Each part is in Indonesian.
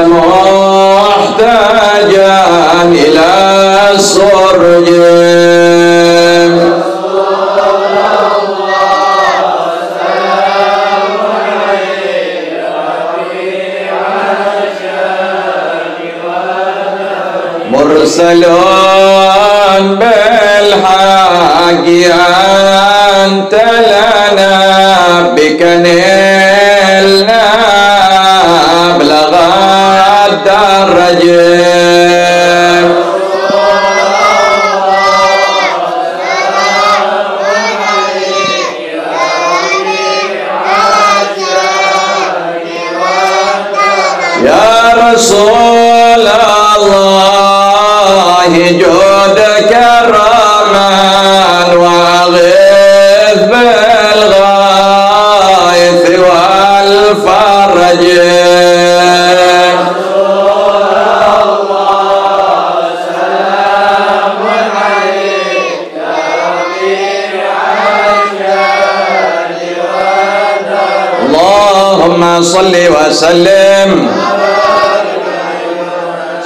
محتاجا إلى السرج مرسل بالحق أنت لنا بك نلنا بلغ الدرجة يا رسول الله جودك الرحمن وغيث بالغايث والفرج اللهم صل وسلم.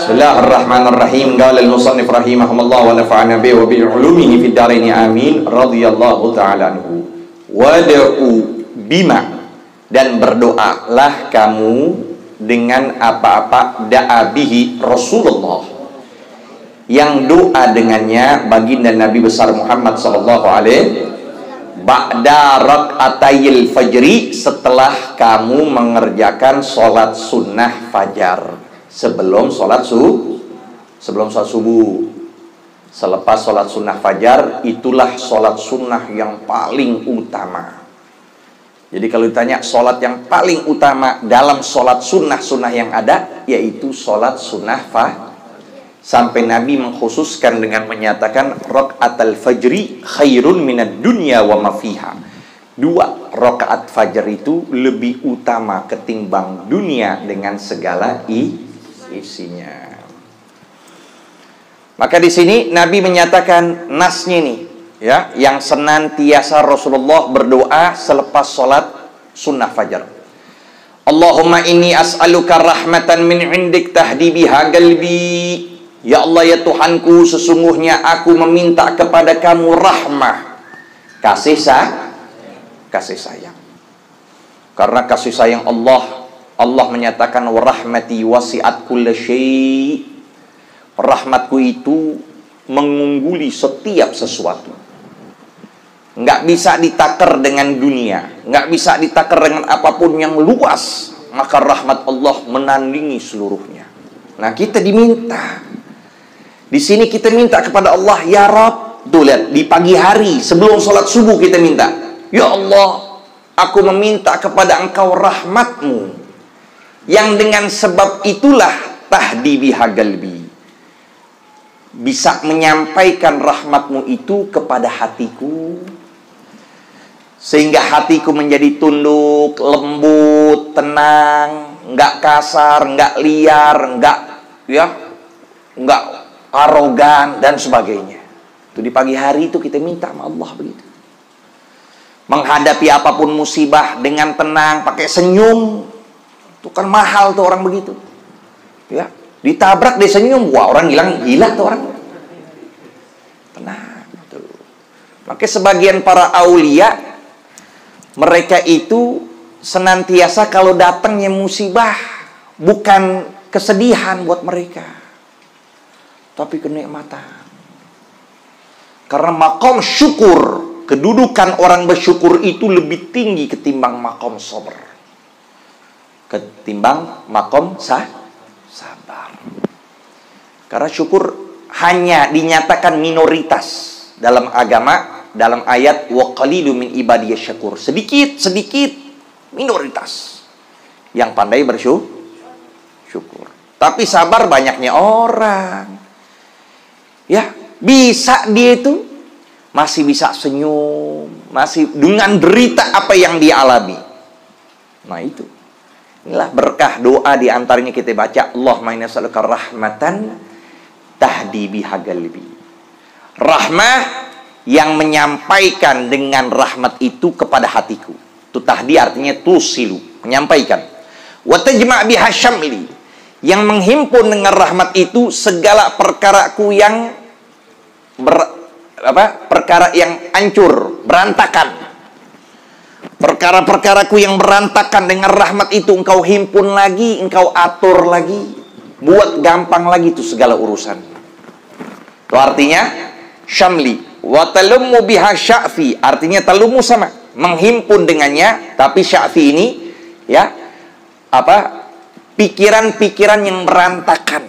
Bismillahirrahmanirrahim. Qala al-musannif rahimahullah wa nafa'ana bihi wa bi ulumihi fid dharain amin. Radhiyallahu ta'ala anhu. Wad'u bima, dan berdoalah kamu dengan apa-apa da'a bihi Rasulullah, yang doa dengannya baginda Nabi besar Muhammad sallallahu alaihi ba'da rak'atayil fajri, setelah kamu mengerjakan sholat sunnah fajar. Sebelum sholat subuh, selepas sholat sunnah fajar, itulah sholat sunnah yang paling utama. Jadi kalau ditanya sholat yang paling utama dalam sholat sunnah yang ada, yaitu sholat sunnah fajar. Sampai Nabi mengkhususkan dengan menyatakan rakaatul fajri khairun minad dunya wa ma fiha. 2 rakaat fajar itu lebih utama ketimbang dunia dengan segala isinya. Maka di sini Nabi menyatakan nasnya nih, ya, yang senantiasa Rasulullah berdoa selepas sholat sunnah fajar. Allahumma inni as'aluka rahmatan min indik tahdi biha qalbi. Ya Allah, ya Tuhanku, sesungguhnya aku meminta kepada kamu rahmah, kasih sayang. Karena kasih sayang Allah menyatakan wa rahmati wasi'at kulla syai'. Rahmatku itu mengungguli setiap sesuatu. Nggak bisa ditakar dengan dunia, nggak bisa ditakar dengan apapun yang luas. Maka rahmat Allah menandingi seluruhnya. Nah, kita diminta. Di sini kita minta kepada Allah, ya Rabb. Tuh lihat, di pagi hari sebelum sholat subuh kita minta, ya Allah, aku meminta kepada Engkau rahmatmu, yang dengan sebab itulah tahdi biha qalbi, bisa menyampaikan rahmatmu itu kepada hatiku, sehingga hatiku menjadi tunduk, lembut, tenang, nggak kasar, nggak liar, nggak arogan dan sebagainya. Itu di pagi hari itu kita minta sama Allah begitu. Menghadapi apapun musibah dengan tenang, pakai senyum. Itu kan mahal tuh orang begitu. Ya, ditabrak dia senyum, wah orang gila tuh orang. Tenang gitu. Makanya sebagian para aulia, mereka itu senantiasa kalau datangnya musibah bukan kesedihan buat mereka, tapi kenikmatan. Karena makom syukur, kedudukan orang bersyukur itu lebih tinggi ketimbang makom sabar, ketimbang makom sabar. Karena syukur hanya dinyatakan minoritas dalam agama, dalam ayat wa qalilu min ibadiyasy syakur. Sedikit minoritas yang pandai bersyukur. Tapi sabar banyaknya orang. Ya, bisa dia itu masih bisa senyum, masih dengan derita apa yang dia alami. Nah itu. Inilah berkah doa di antaranya kita baca, Allahumma inna nas'aluka rahmatan tahdi biha qalbi. Rahmah yang menyampaikan dengan rahmat itu kepada hatiku. Itu tahdi artinya tusilu, menyampaikan. Wa tajma' biha syamli, Yang menghimpun dengan rahmat itu segala perkaraku yang perkara yang hancur, berantakan. Perkara-perkaraku yang berantakan dengan rahmat itu engkau himpun lagi, engkau atur lagi, buat gampang lagi itu segala urusan. Itu artinya syamli wa talummu biha sya'fi, artinya talummu sama, menghimpun dengannya, tapi sya'fi ini ya pikiran-pikiran yang berantakan,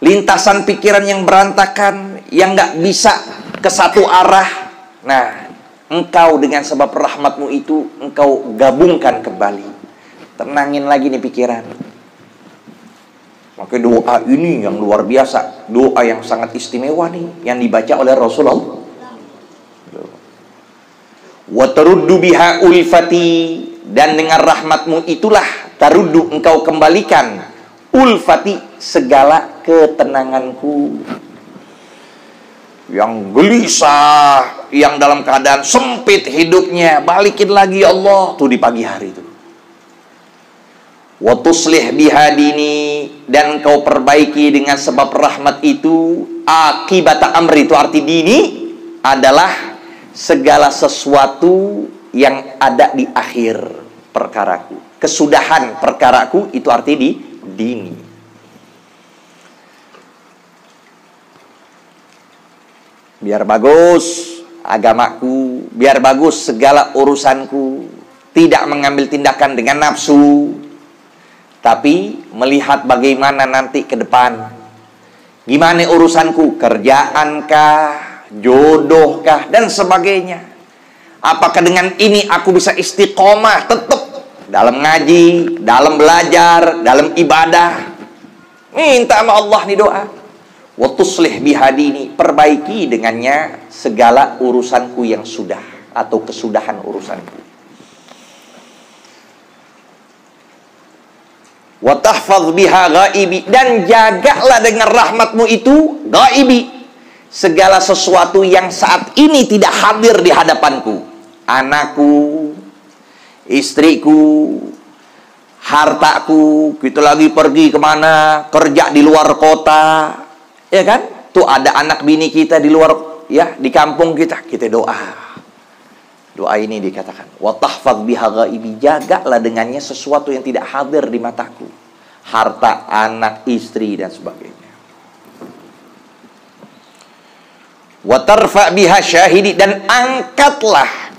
lintasan pikiran yang berantakan, yang nggak bisa ke satu arah. Nah, engkau dengan sebab rahmatmu itu engkau gabungkan kembali, tenangin lagi nih pikiran. Maka doa ini yang luar biasa, doa yang sangat istimewa nih, yang dibaca oleh Rasulullah. Wa taruddu biha ulfati, dan dengan rahmatmu itulah taruddu, engkau kembalikan, ulfati, segala ketenanganku. Yang gelisah, yang dalam keadaan sempit hidupnya, balikin lagi ya Allah tuh di pagi hari itu. Wa tuslih biha dini, dan engkau perbaiki dengan sebab rahmat itu akibata amri, itu arti dini adalah segala sesuatu yang ada di akhir perkaraku, kesudahan perkaraku, itu arti di dini. Biar bagus agamaku, biar bagus segala urusanku, tidak mengambil tindakan dengan nafsu, tapi melihat bagaimana nanti ke depan. Gimana urusanku, kerjaankah, jodohkah, dan sebagainya. Apakah dengan ini aku bisa istiqomah tetap dalam ngaji, dalam belajar, dalam ibadah. Minta sama Allah nih doa. Wa tuslih bihadini, perbaiki dengannya segala urusanku yang sudah atau kesudahan urusanku. Wa tahfaz biha ghaibi, dan jagalah dengan rahmatmu itu ghaibi, segala sesuatu yang saat ini tidak hadir di hadapanku. Anakku, istriku, hartaku, kita lagi pergi kemana, kerja di luar kota, ya kan? Tuh ada anak bini kita di luar, ya, di kampung kita doa. Doa ini dikatakan, wa tahfaz biha ghaibi, jagalah dengannya sesuatu yang tidak hadir di mataku. Harta, anak, istri, dan sebagainya. Wa tarfa biha syahidi, dan angkatlah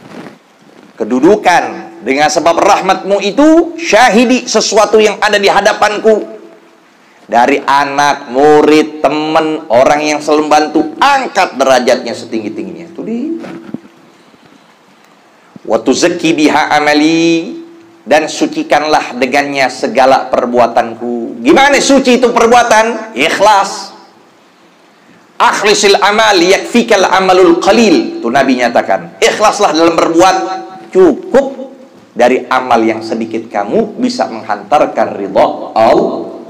kedudukan dengan sebab rahmatmu itu syahidi, sesuatu yang ada di hadapanku. Dari anak, murid, teman, orang yang selalu bantu, angkat derajatnya setinggi-tingginya. Itu di. Wa tuzakki biha amali, dan sucikanlah dengannya segala perbuatanku. Gimana suci itu perbuatan? Ikhlas. Akhlisil amal yakfikal amalul qalil. Itu Nabi nyatakan, ikhlaslah dalam berbuat, cukup dari amal yang sedikit kamu bisa menghantarkan ridha Allah.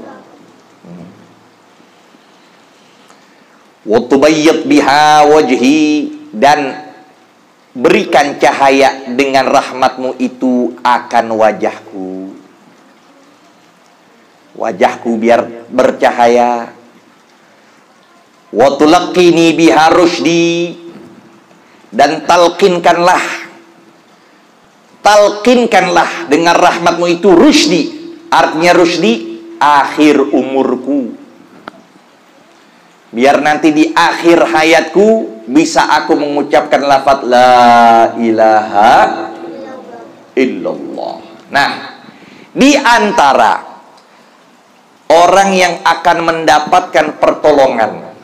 Wa tubayyid biha wajhi, dan berikan cahaya dengan rahmatmu itu akan wajahku. Wajahku biar bercahaya. Wa tulaqqini biha rusydi, dan talqinkanlah dengan rahmatmu itu rusydi. Artinya rusydi, akhir umurku. Biar nanti di akhir hayatku bisa aku mengucapkan lafaz la ilaha illallah. Nah, di antara orang yang akan mendapatkan pertolongan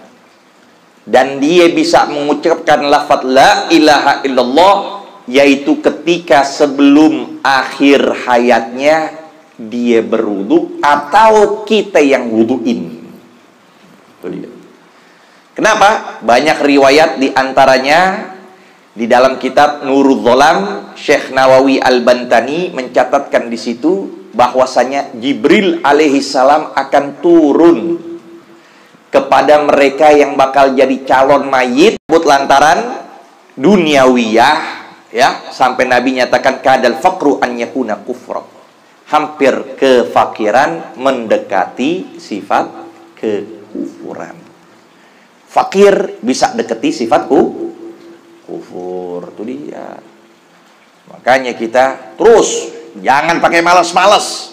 dan dia bisa mengucapkan lafaz la ilaha illallah, yaitu ketika sebelum akhir hayatnya dia berwudu atau kita yang wuduin. Itu dia. Kenapa? Banyak riwayat, di antaranya di dalam kitab Nurul Dholam, Syekh Nawawi Al-Bantani mencatatkan di situ bahwasanya Jibril alaihi salam akan turun kepada mereka yang bakal jadi calon mayit lantaran duniawiyah, ya, sampai Nabi nyatakan kadal faqru an yakuna kufra. hampir kefakiran mendekati sifat kekufuran. Fakir bisa dekati sifat kufur. Itu dia. Makanya kita terus jangan pakai malas-malas.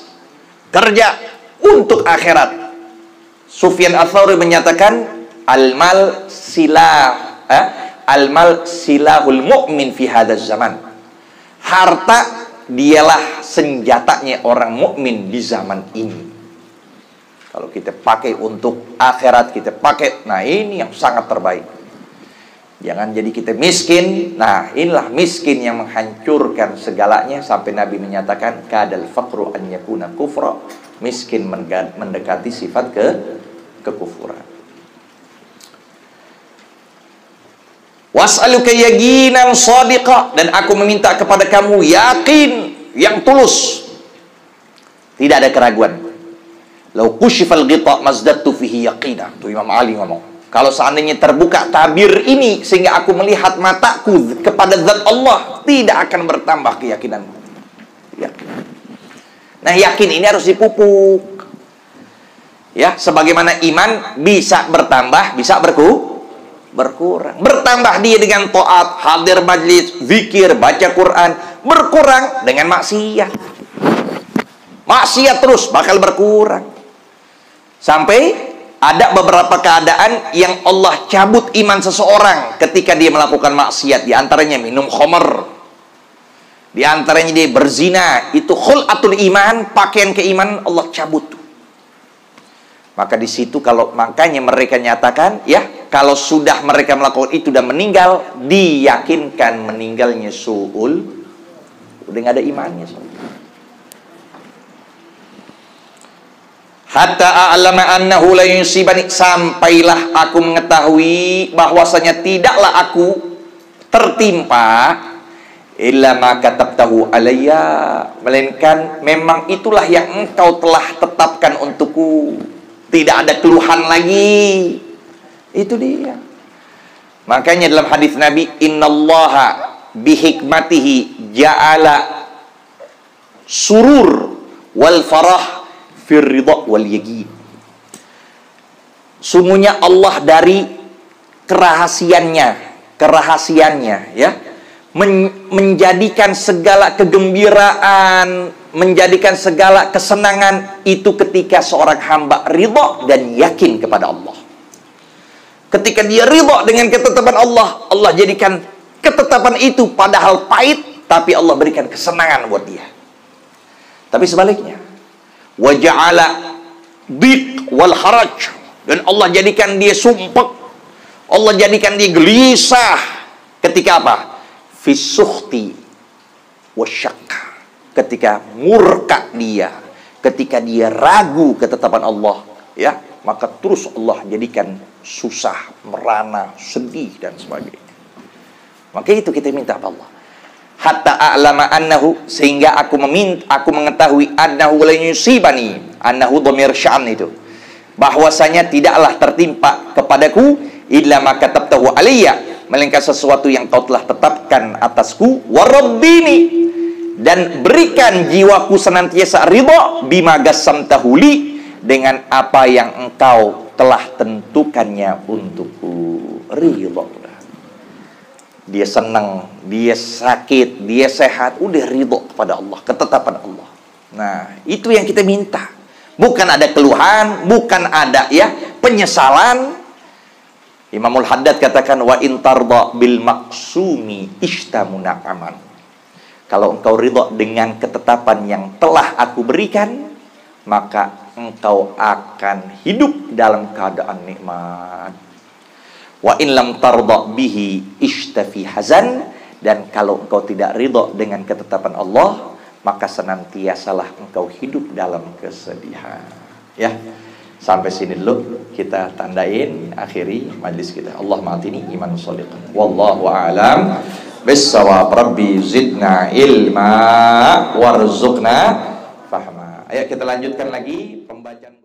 Kerja untuk akhirat. Sufyan Ats-Tsauri menyatakan al-mal silahul mu'min fi hadzal zaman. Harta dialah senjatanya orang mukmin di zaman ini. Kalau kita pakai untuk akhirat, kita pakai, nah ini yang sangat terbaik. Jangan jadi kita miskin. Nah, inilah miskin yang menghancurkan segalanya. Sampai Nabi menyatakan kadal faqru an yakuna kufra. Miskin mendekati sifat kekufuran. Was'aluka yaqinan shadiqa, dan aku meminta kepada kamu yakin yang tulus. Tidak ada keraguan. Lau kushifal ghita mazdadtu fihi yaqina. Itu Imam Ali ngomong. Kalau seandainya terbuka tabir ini sehingga aku melihat mataku kepada zat Allah, tidak akan bertambah keyakinanku. Yakin. Nah, yakin ini harus dipupuk. Ya, sebagaimana iman bisa bertambah, bisa berkurang. Bertambah dia dengan taat, hadir majlis, zikir, baca Quran. Berkurang dengan maksiat. Maksiat terus bakal berkurang. Sampai ada beberapa keadaan yang Allah cabut iman seseorang ketika dia melakukan maksiat. Di antaranya minum khamr. Di antaranya dia berzina. Itu khulatul iman, pakaian keimanan Allah cabut. Maka di situ makanya mereka nyatakan, ya, kalau sudah mereka melakukan itu dan meninggal, diyakinkan meninggalnya su'ul, udah nggak ada imannya. Hatta a'lama annahu la yusibani, sampailah aku mengetahui bahwasanya tidaklah aku tertimpa illa ma katabtahu alayya, melainkan memang itulah yang engkau telah tetapkan untukku. Tidak ada keluhan lagi. Itu dia. Makanya dalam hadis Nabi, innallaha bihikmatihi ja'ala surur wal farah fir ridha wal yaqin. Sungguhnya Allah dari kerahasiannya ya, menjadikan segala kegembiraan, menjadikan segala kesenangan itu ketika seorang hamba ridha dan yakin kepada Allah. Ketika dia ridha dengan ketetapan Allah, Allah jadikan ketetapan itu padahal pahit, tapi Allah berikan kesenangan buat dia. Tapi sebaliknya, wa ja'ala dhiq wal haraj, dan Allah jadikan dia sumpek, Allah jadikan dia gelisah ketika apa? Fisukhti wasyakka, ketika murka dia, ketika dia ragu ketetapan Allah, ya, maka terus Allah jadikan susah, merana, sedih dan sebagainya. Maka itu kita minta apa Allah? Hatta a'lama annahu, sehingga aku mengetahui annahu la yusibani, annahu dhamir sya'an itu, bahwasanya tidaklah tertimpa kepadaku illa ma katabtahu alayya, melainkan sesuatu yang kau telah tetapkan atasku, wa rabbini, dan berikan jiwaku senantiasa ridha bima gassamtahu li, dengan apa yang engkau telah tentukannya untukku. Ridha. Dia senang, dia sakit, dia sehat, udah ridha kepada Allah, ketetapan Allah. Nah, itu yang kita minta. Bukan ada keluhan, bukan ada ya penyesalan. Imamul Haddad katakan, wa in tarda bil maksumi ishtamuna aman. Kalau engkau ridha dengan ketetapan yang telah aku berikan, maka engkau akan hidup dalam keadaan nikmat. Wa in lam tarda bihi ishtafi hazan, dan kalau engkau tidak ridha dengan ketetapan Allah, maka senantiasalah engkau hidup dalam kesedihan. Ya. Sampai sini dulu kita tandain, akhiri majlis kita. Allahumma atini iman shaliqan. Wallahu a'lam bis-shawab. Rabbi zidna ilma warzuqna fahma. Ayo kita lanjutkan lagi pembacaan.